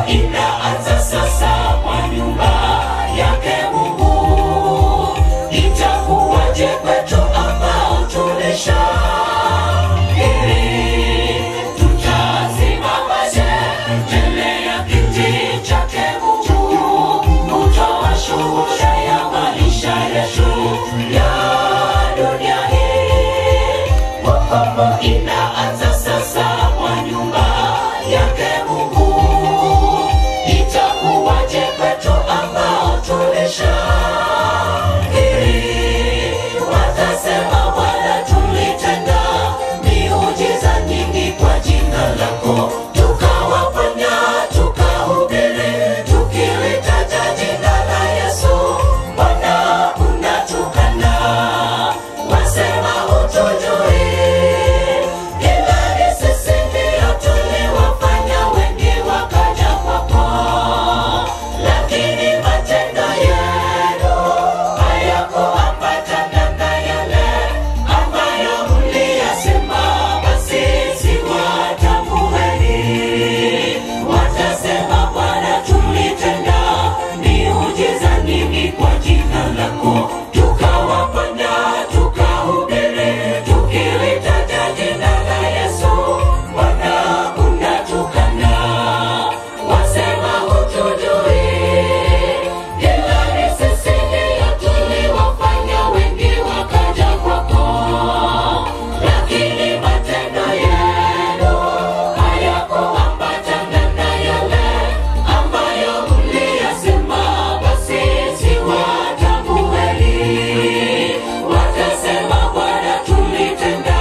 Inaanza sasa kwa nyumba yake Mungu. Itakuwaje kwetu ambao tulisha tutasimamaje mbele ya kiti chake Mungu, kutoa shuhuda ya maisha yetu ya dunia hii. Inaanza sasa kwa nyumba yake Mungu. Itakuwaje kwetu ambao tulisha watasema Bwana, tulitenda miujiza nyingi kwa jina lako, tukawaponya, tukahubiri, tukilitaja jina la Yesu. Mbona unatukana? Wasema hutujui, ila ni sisi ndio tuliwafanya wengi wakaja kwako. Lakini matendo yenu hayakuambatana na yale ambayo mliyasema, basi siwatambueni. Watasema Bwana, tulitenda miujiza nyingi kwa jina lako, tukawaponya, tukahubiri, tukilitaja jina la Yesu. Mbona unatukana? Wasema hutujui, ila ni sisi ndio tuliwafanya wengi wakaja kwako. Lakini matendo yenu hayakuambatana na yale ambayo mliyasema, basi siwatambueni. Watasema Bwana, tulitenda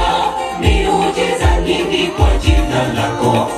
miujiza nyingi kwa jina lako,